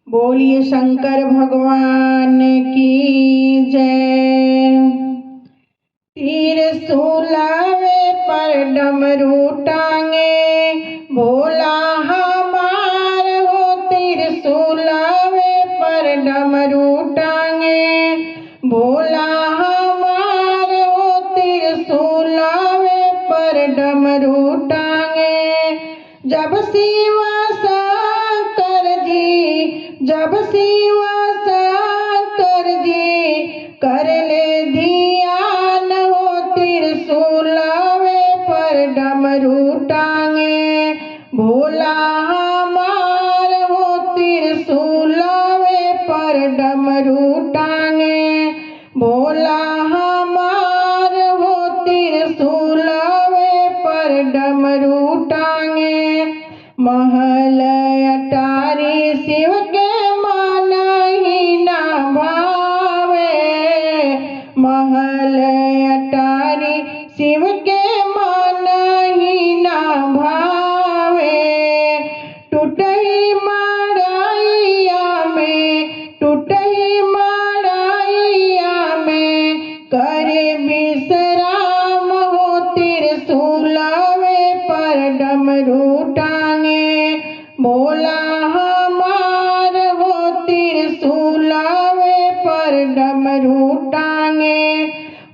बोलिए शंकर भगवान की जय। तीर सुलावे पर डमरू टांगे भोला हमार हो। तीर सुलावे पर डमरू टांगे भोला हमार हो। तीर सुलावे पर डमरू टांगे जब शिवा शंकर जी कर ले ध्यान हो। त्रिशूलावे पर डमरू टांगे भोला हमार हो। त्रिशूलावे पर डमरू टांगे भोला हमार हो। त्रिशूलावे पर डमरू टांगे महल अटारी शिव के मन ही ना भावे। महल अटारी शिव के मन ही ना भावे। टूटही मड़ाइया में करे विश्राम हो। त्रिशूलावे पर डमरू टांगे भोला हमार हो। त्रिशूलावे पर डमरू टांगे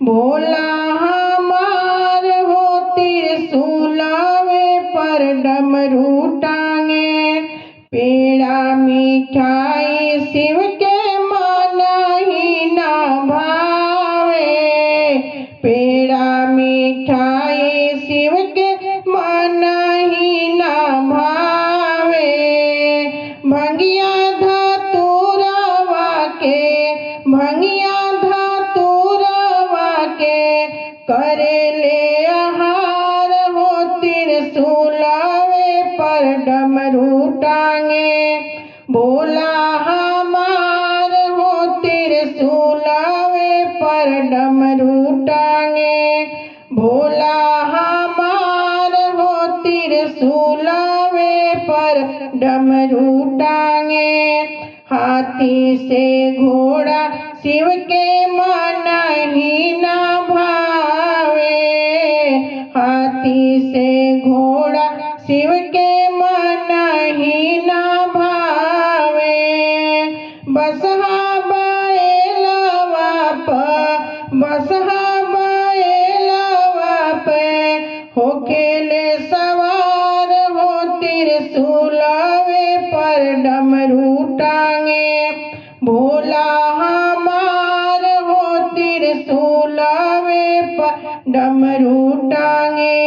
भोला हमार हो। त्रिशूलावे पर डमरू टांगे पेड़ा मिठाई शिव के मन ही ना भावे। पेड़ा मिठाई शिव के मन ही ना भावे। भंगिया धतूरवा के करे ले आहार हो। त्रिशूलावे पर डमरू टांगे भोला हमार हो। त्रिशूलावे पर डमरू टांगे भोला हमार हो। त्रिशूलावे पर डमरू टांगे हाथी से घोड़ा शिव के मन ही ना भावे। हाथी से घोड़ा शिव के मन ही ना भावे। बसहा बैलवा पे होकेले सवार हो। त्रिशूलावे पर डमरू टांगे भोला हमार हो। त्रिशूलावे पर डमरू टांगे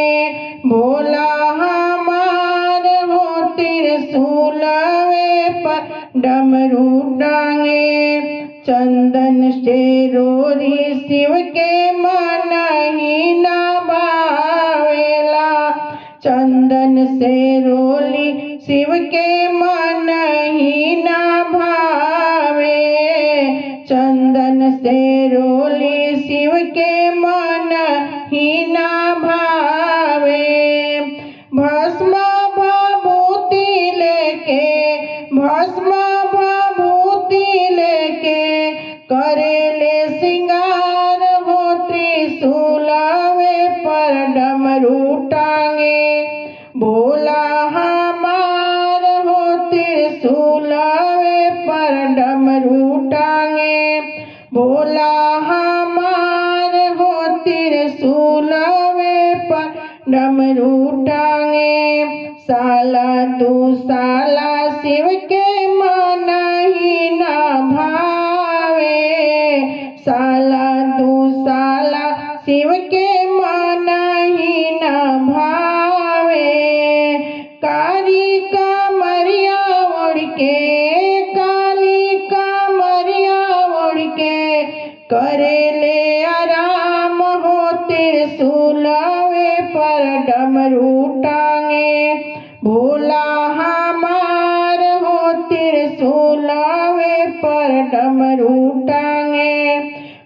भोला हमार हो। त्रिशूलावे पर डमरू टांगे चंदन से रोरी शिव के मन ही ना भावेला। चंदन से रोली शिव के मन ही ना भावे। चंदन से रोली शिव के मन ही ना भावे। भस्म भभूति लेके करेले सिंगार हो। त्रिशूलावे पर डमरू टांगे भोला हमार हो। त्रिशूलावे पर डमरू टांगे भोला हमार हो। त्रिशूलावे पर डमरू टांगे साला साला शिव के मन ही ना भावे। साला शिव के मन ही ना भावे। काली कमरिया ओढ़ के करेले आराम हो। त्रिशूलावे पर डमरू टांगे भोला हमार हो। त्रिशूलावे पर डमरू टांगे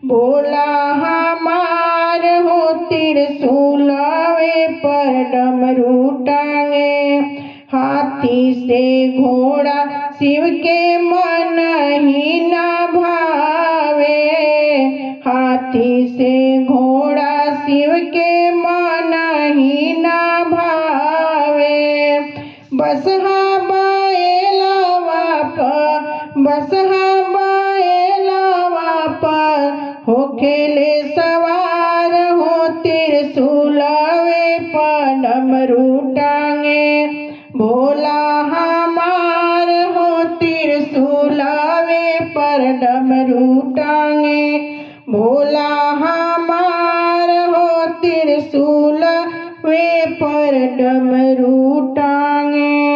भोला हमार हो। त्रिशूलावे पर डमरू टांगे हाथी से घोड़ा शिव के मन ही न भावे। हाथी से घोड़ा शिव के मन ही न भावे। बसहा बैलवा पर होखेले सवार हो त्रिशूलवे पर डमरू टांगे। भोला हमार हो त्रिशूलवे पर डमरू टांगे। भोला हमार हो त्रिशूलवे पर डमरू टांगे।